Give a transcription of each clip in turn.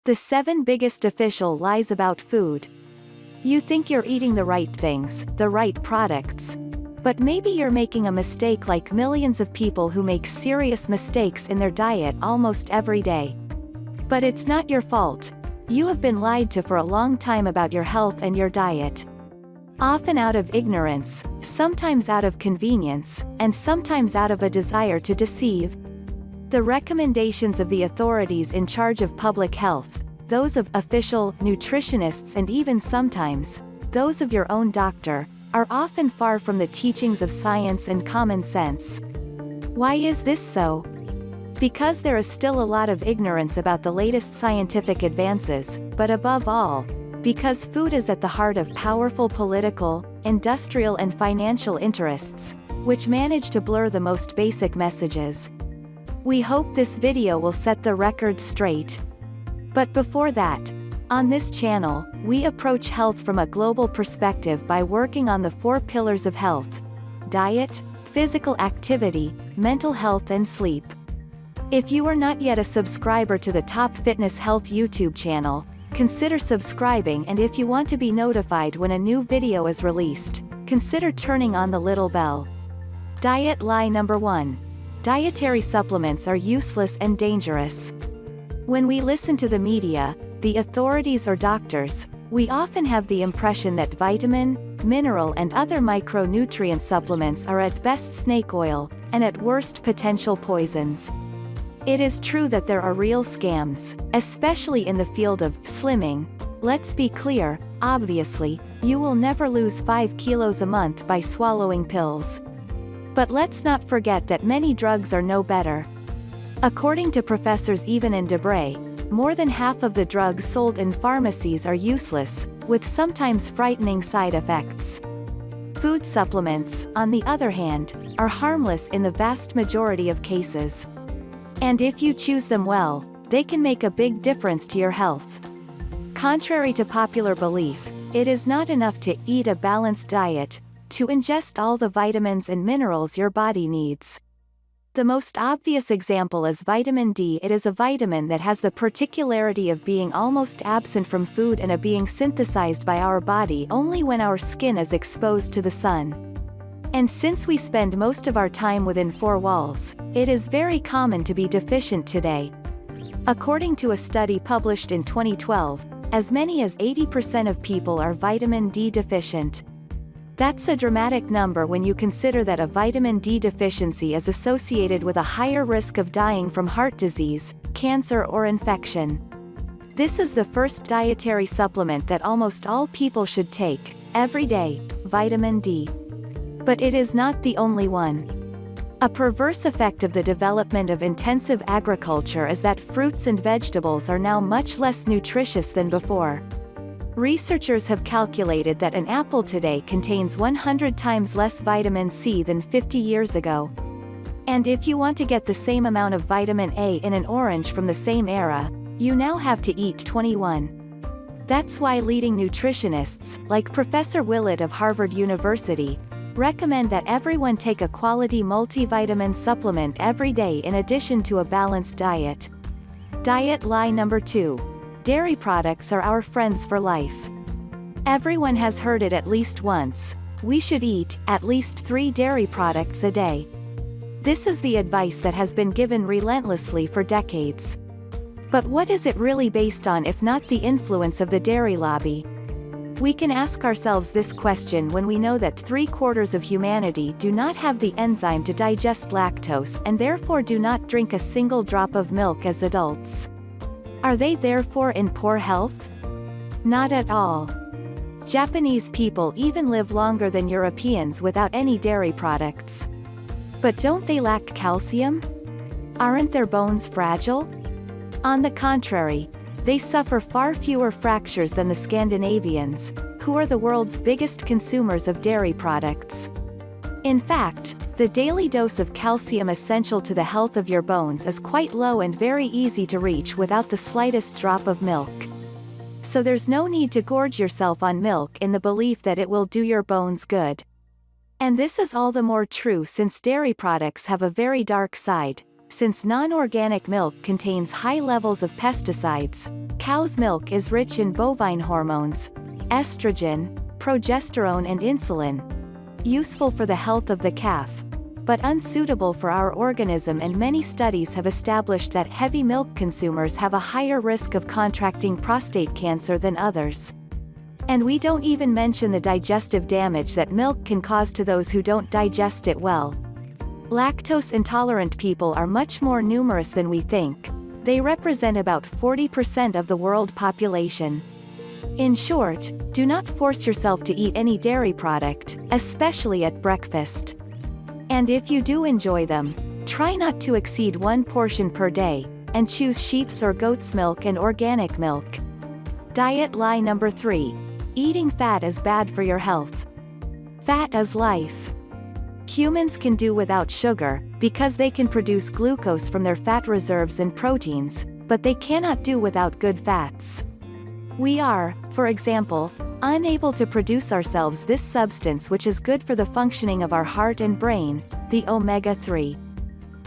The 7 biggest official lies about food. You think you're eating the right things, the right products. But maybe you're making a mistake like millions of people who make serious mistakes in their diet almost every day. But it's not your fault. You have been lied to for a long time about your health and your diet. Often out of ignorance, sometimes out of convenience, and sometimes out of a desire to deceive. The recommendations of the authorities in charge of public health, those of official nutritionists and even sometimes, those of your own doctor, are often far from the teachings of science and common sense. Why is this so? Because there is still a lot of ignorance about the latest scientific advances, but above all, because food is at the heart of powerful political, industrial and financial interests, which manage to blur the most basic messages. We hope this video will set the record straight. But before that, on this channel, we approach health from a global perspective by working on the 4 pillars of health: diet, physical activity, mental health and sleep. If you are not yet a subscriber to the Top Fitness Health YouTube channel, consider subscribing, and if you want to be notified when a new video is released, consider turning on the little bell. Diet lie number 1. Dietary supplements are useless and dangerous. When we listen to the media, the authorities or doctors, we often have the impression that vitamin, mineral and other micronutrient supplements are at best snake oil, and at worst potential poisons. It is true that there are real scams, especially in the field of slimming. Let's be clear, obviously, you will never lose 5 kilos a month by swallowing pills. But let's not forget that many drugs are no better. According to Professors Even and Debray, more than half of the drugs sold in pharmacies are useless, with sometimes frightening side effects. Food supplements, on the other hand, are harmless in the vast majority of cases. And if you choose them well, they can make a big difference to your health. Contrary to popular belief, it is not enough to eat a balanced diet, to ingest all the vitamins and minerals your body needs. The most obvious example is vitamin D. It is a vitamin that has the particularity of being almost absent from food and being synthesized by our body only when our skin is exposed to the sun. And since we spend most of our time within 4 walls, it is very common to be deficient today. According to a study published in 2012, as many as 80% of people are vitamin D deficient. That's a dramatic number when you consider that a vitamin D deficiency is associated with a higher risk of dying from heart disease, cancer or infection. This is the first dietary supplement that almost all people should take, every day, vitamin D. But it is not the only one. A perverse effect of the development of intensive agriculture is that fruits and vegetables are now much less nutritious than before. Researchers have calculated that an apple today contains 100 times less vitamin C than 50 years ago. And if you want to get the same amount of vitamin A in an orange from the same era, you now have to eat 21. That's why leading nutritionists, like Professor Willett of Harvard University, recommend that everyone take a quality multivitamin supplement every day in addition to a balanced diet. Diet lie number 2. Dairy products are our friends for life. Everyone has heard it at least once. We should eat, at least 3 dairy products a day. This is the advice that has been given relentlessly for decades. But what is it really based on if not the influence of the dairy lobby? We can ask ourselves this question when we know that 3/4 of humanity do not have the enzyme to digest lactose and therefore do not drink a single drop of milk as adults. Are they therefore in poor health? Not at all. Japanese people even live longer than Europeans without any dairy products. But don't they lack calcium? Aren't their bones fragile? On the contrary, they suffer far fewer fractures than the Scandinavians, who are the world's biggest consumers of dairy products. In fact, the daily dose of calcium essential to the health of your bones is quite low and very easy to reach without the slightest drop of milk. So there's no need to gorge yourself on milk in the belief that it will do your bones good. And this is all the more true since dairy products have a very dark side. Since non-organic milk contains high levels of pesticides, cow's milk is rich in bovine hormones, estrogen, progesterone and insulin, useful for the health of the calf, but unsuitable for our organism, and many studies have established that heavy milk consumers have a higher risk of contracting prostate cancer than others. And we don't even mention the digestive damage that milk can cause to those who don't digest it well. Lactose intolerant people are much more numerous than we think. They represent about 40% of the world population. In short, do not force yourself to eat any dairy product, especially at breakfast. And if you do enjoy them, try not to exceed 1 portion per day, and choose sheep's or goat's milk and organic milk. Diet lie number 3. Eating fat is bad for your health. Fat is life. Humans can do without sugar, because they can produce glucose from their fat reserves and proteins, but they cannot do without good fats. We are, for example, unable to produce ourselves this substance which is good for the functioning of our heart and brain, the omega-3.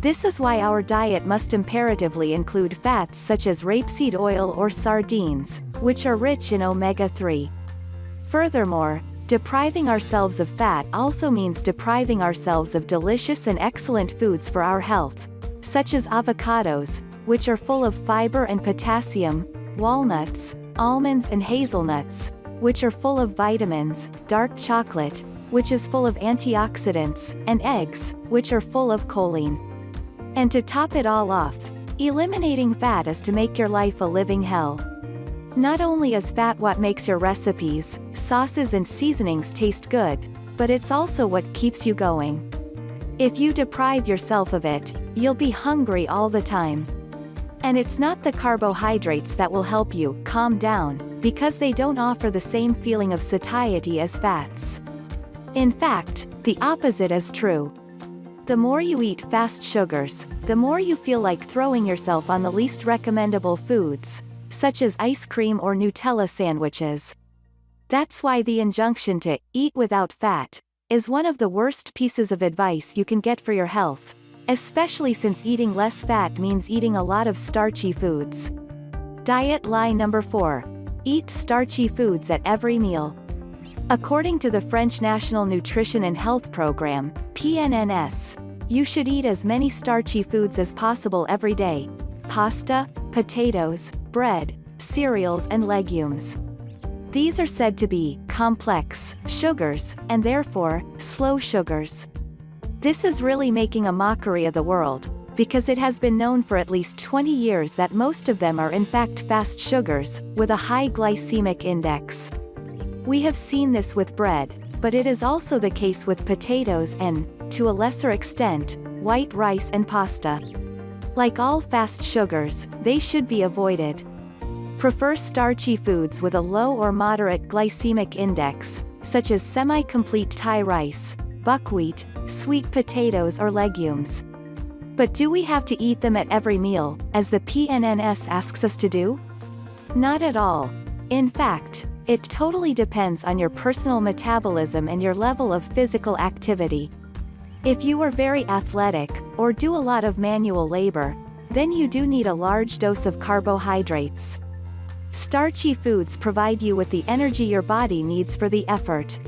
This is why our diet must imperatively include fats such as rapeseed oil or sardines, which are rich in omega-3. Furthermore, depriving ourselves of fat also means depriving ourselves of delicious and excellent foods for our health, such as avocados, which are full of fiber and potassium, walnuts, almonds and hazelnuts, which are full of vitamins, dark chocolate, which is full of antioxidants, and eggs, which are full of choline. And to top it all off, eliminating fat is to make your life a living hell. Not only is fat what makes your recipes, sauces and seasonings taste good, but it's also what keeps you going. If you deprive yourself of it, you'll be hungry all the time. And it's not the carbohydrates that will help you calm down, because they don't offer the same feeling of satiety as fats. In fact, the opposite is true. The more you eat fast sugars, the more you feel like throwing yourself on the least recommendable foods, such as ice cream or Nutella sandwiches. That's why the injunction to eat without fat is one of the worst pieces of advice you can get for your health, especially since eating less fat means eating a lot of starchy foods. Diet lie number 4. Eat starchy foods at every meal. According to the French National Nutrition and Health Program, PNNS, you should eat as many starchy foods as possible every day: pasta, potatoes, bread, cereals and legumes. These are said to be complex sugars, and therefore, slow sugars. This is really making a mockery of the world, because it has been known for at least 20 years that most of them are in fact fast sugars, with a high glycemic index. We have seen this with bread, but it is also the case with potatoes and, to a lesser extent, white rice and pasta. Like all fast sugars, they should be avoided. Prefer starchy foods with a low or moderate glycemic index, such as semi-complete Thai rice, buckwheat, sweet potatoes or legumes. But do we have to eat them at every meal, as the PNNS asks us to do? Not at all. In fact, it totally depends on your personal metabolism and your level of physical activity. If you are very athletic, or do a lot of manual labor, then you do need a large dose of carbohydrates. Starchy foods provide you with the energy your body needs for the effort.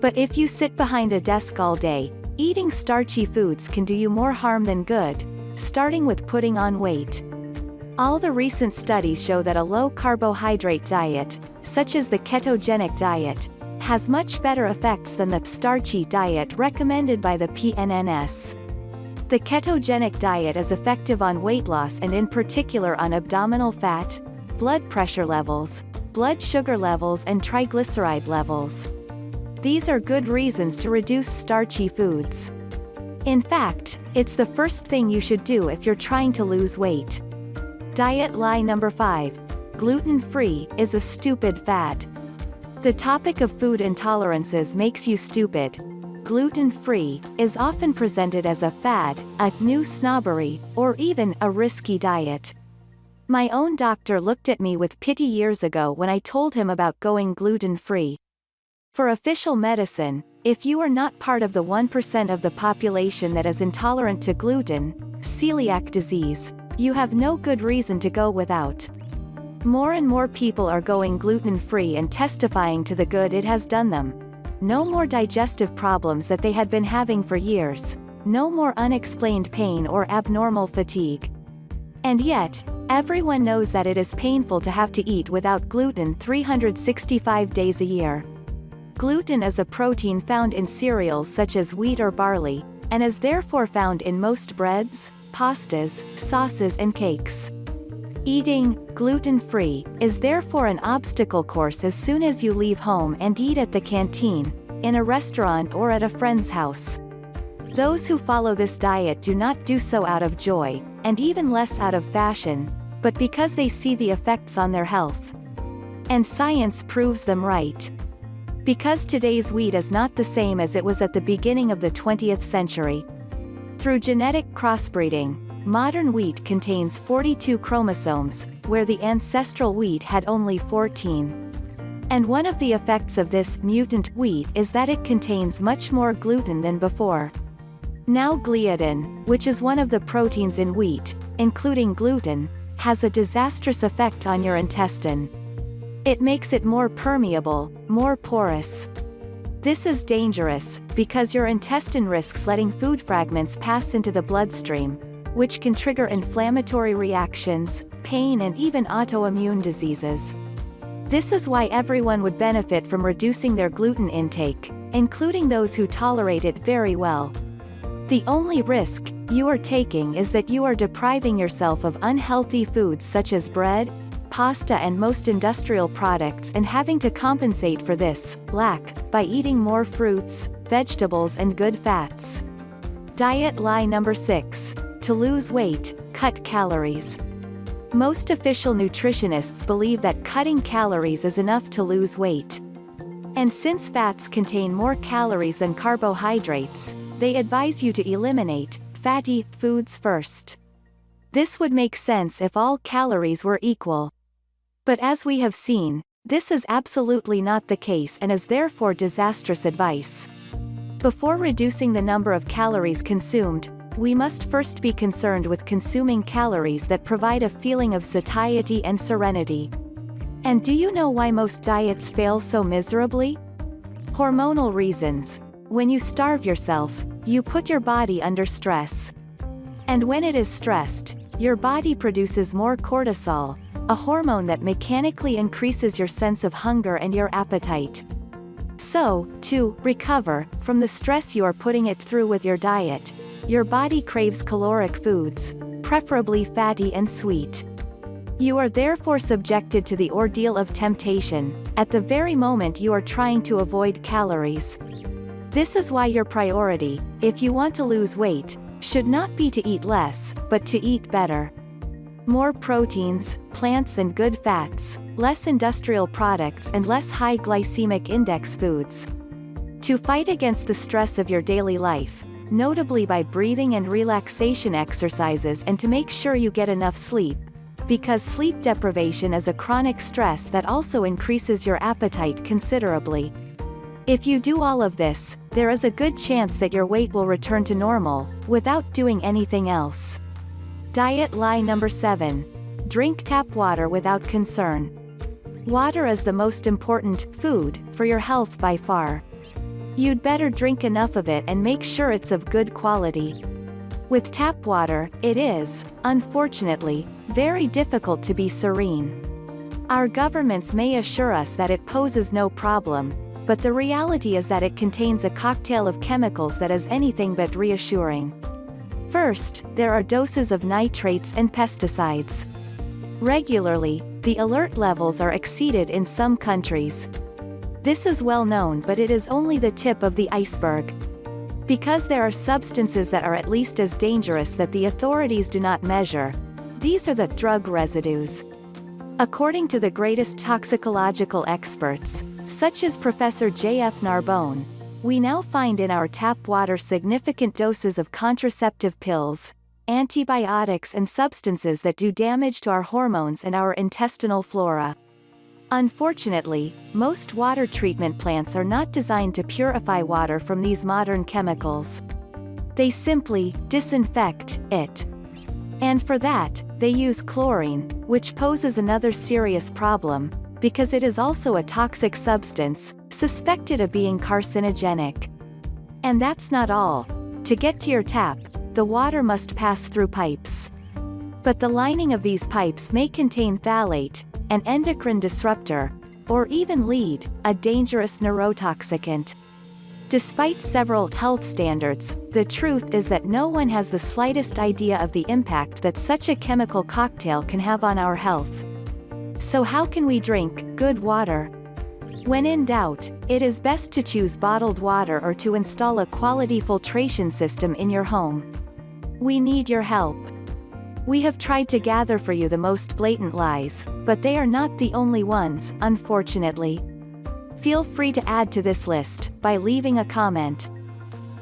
But if you sit behind a desk all day, eating starchy foods can do you more harm than good, starting with putting on weight. All the recent studies show that a low-carbohydrate diet, such as the ketogenic diet, has much better effects than the starchy diet recommended by the PNNS. The ketogenic diet is effective on weight loss and in particular on abdominal fat, blood pressure levels, blood sugar levels and triglyceride levels. These are good reasons to reduce starchy foods. In fact, it's the first thing you should do if you're trying to lose weight. Diet lie number 5. Gluten-free is a stupid fad. The topic of food intolerances makes you stupid. Gluten-free is often presented as a fad, a new snobbery, or even a risky diet. My own doctor looked at me with pity years ago when I told him about going gluten-free. For official medicine, If you are not part of the 1% of the population that is intolerant to gluten, celiac disease, you have no good reason to go without. More and more people are going gluten-free and testifying to the good it has done them. No more digestive problems that they had been having for years. No more unexplained pain or abnormal fatigue. And yet, everyone knows that it is painful to have to eat without gluten 365 days a year. Gluten is a protein found in cereals such as wheat or barley, and is therefore found in most breads, pastas, sauces and cakes. Eating gluten-free is therefore an obstacle course as soon as you leave home and eat at the canteen, in a restaurant or at a friend's house. Those who follow this diet do not do so out of joy, and even less out of fashion, but because they see the effects on their health. And science proves them right. Because today's wheat is not the same as it was at the beginning of the 20th century. Through genetic crossbreeding, modern wheat contains 42 chromosomes, where the ancestral wheat had only 14. And one of the effects of this mutant wheat is that it contains much more gluten than before. Now gliadin, which is one of the proteins in wheat, including gluten, has a disastrous effect on your intestine. It makes it more permeable, more porous. This is dangerous, because your intestine risks letting food fragments pass into the bloodstream, which can trigger inflammatory reactions, pain and even autoimmune diseases. This is why everyone would benefit from reducing their gluten intake, including those who tolerate it very well. The only risk you are taking is that you are depriving yourself of unhealthy foods such as bread, pasta and most industrial products and having to compensate for this lack by eating more fruits, vegetables and good fats. Diet lie number 6. To lose weight, cut calories. Most official nutritionists believe that cutting calories is enough to lose weight. And since fats contain more calories than carbohydrates, they advise you to eliminate fatty foods first. This would make sense if all calories were equal. But as we have seen, this is absolutely not the case and is therefore disastrous advice. Before reducing the number of calories consumed, we must first be concerned with consuming calories that provide a feeling of satiety and serenity. And do you know why most diets fail so miserably? Hormonal reasons. When you starve yourself, you put your body under stress. And when it is stressed, your body produces more cortisol, a hormone that mechanically increases your sense of hunger and your appetite. So, to recover from the stress you are putting it through with your diet, your body craves caloric foods, preferably fatty and sweet. You are therefore subjected to the ordeal of temptation, at the very moment you are trying to avoid calories. This is why your priority, if you want to lose weight, should not be to eat less, but to eat better. More proteins, plants and good fats, less industrial products and less high glycemic index foods. To fight against the stress of your daily life, notably by breathing and relaxation exercises and to make sure you get enough sleep, because sleep deprivation is a chronic stress that also increases your appetite considerably. If you do all of this, there is a good chance that your weight will return to normal, without doing anything else. Diet lie number 7. Drink tap water without concern. Water is the most important food for your health by far. You'd better drink enough of it and make sure it's of good quality. With tap water, it is, unfortunately, very difficult to be serene. Our governments may assure us that it poses no problem, but the reality is that it contains a cocktail of chemicals that is anything but reassuring. First, there are doses of nitrates and pesticides. Regularly, the alert levels are exceeded in some countries. This is well known, but it is only the tip of the iceberg. Because there are substances that are at least as dangerous that the authorities do not measure. These are the drug residues. According to the greatest toxicological experts, such as Professor J.F. Narbonne, we now find in our tap water significant doses of contraceptive pills, antibiotics and substances that do damage to our hormones and our intestinal flora. Unfortunately, most water treatment plants are not designed to purify water from these modern chemicals. They simply disinfect it. And for that, they use chlorine, which poses another serious problem, because it is also a toxic substance, suspected of being carcinogenic. And that's not all. To get to your tap, the water must pass through pipes. But the lining of these pipes may contain phthalate, an endocrine disruptor, or even lead, a dangerous neurotoxicant. Despite several health standards, the truth is that no one has the slightest idea of the impact that such a chemical cocktail can have on our health. So how can we drink good water? When in doubt, it is best to choose bottled water or to install a quality filtration system in your home. We need your help. We have tried to gather for you the most blatant lies, but they are not the only ones, unfortunately. Feel free to add to this list by leaving a comment.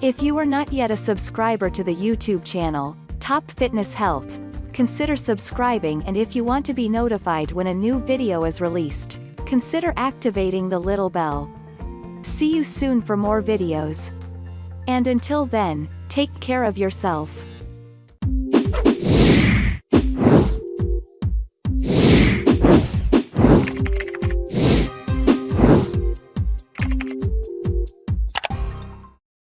If you are not yet a subscriber to the YouTube channel, Top Fitness Health, consider subscribing, and if you want to be notified when a new video is released, consider activating the little bell. See you soon for more videos. And until then, take care of yourself.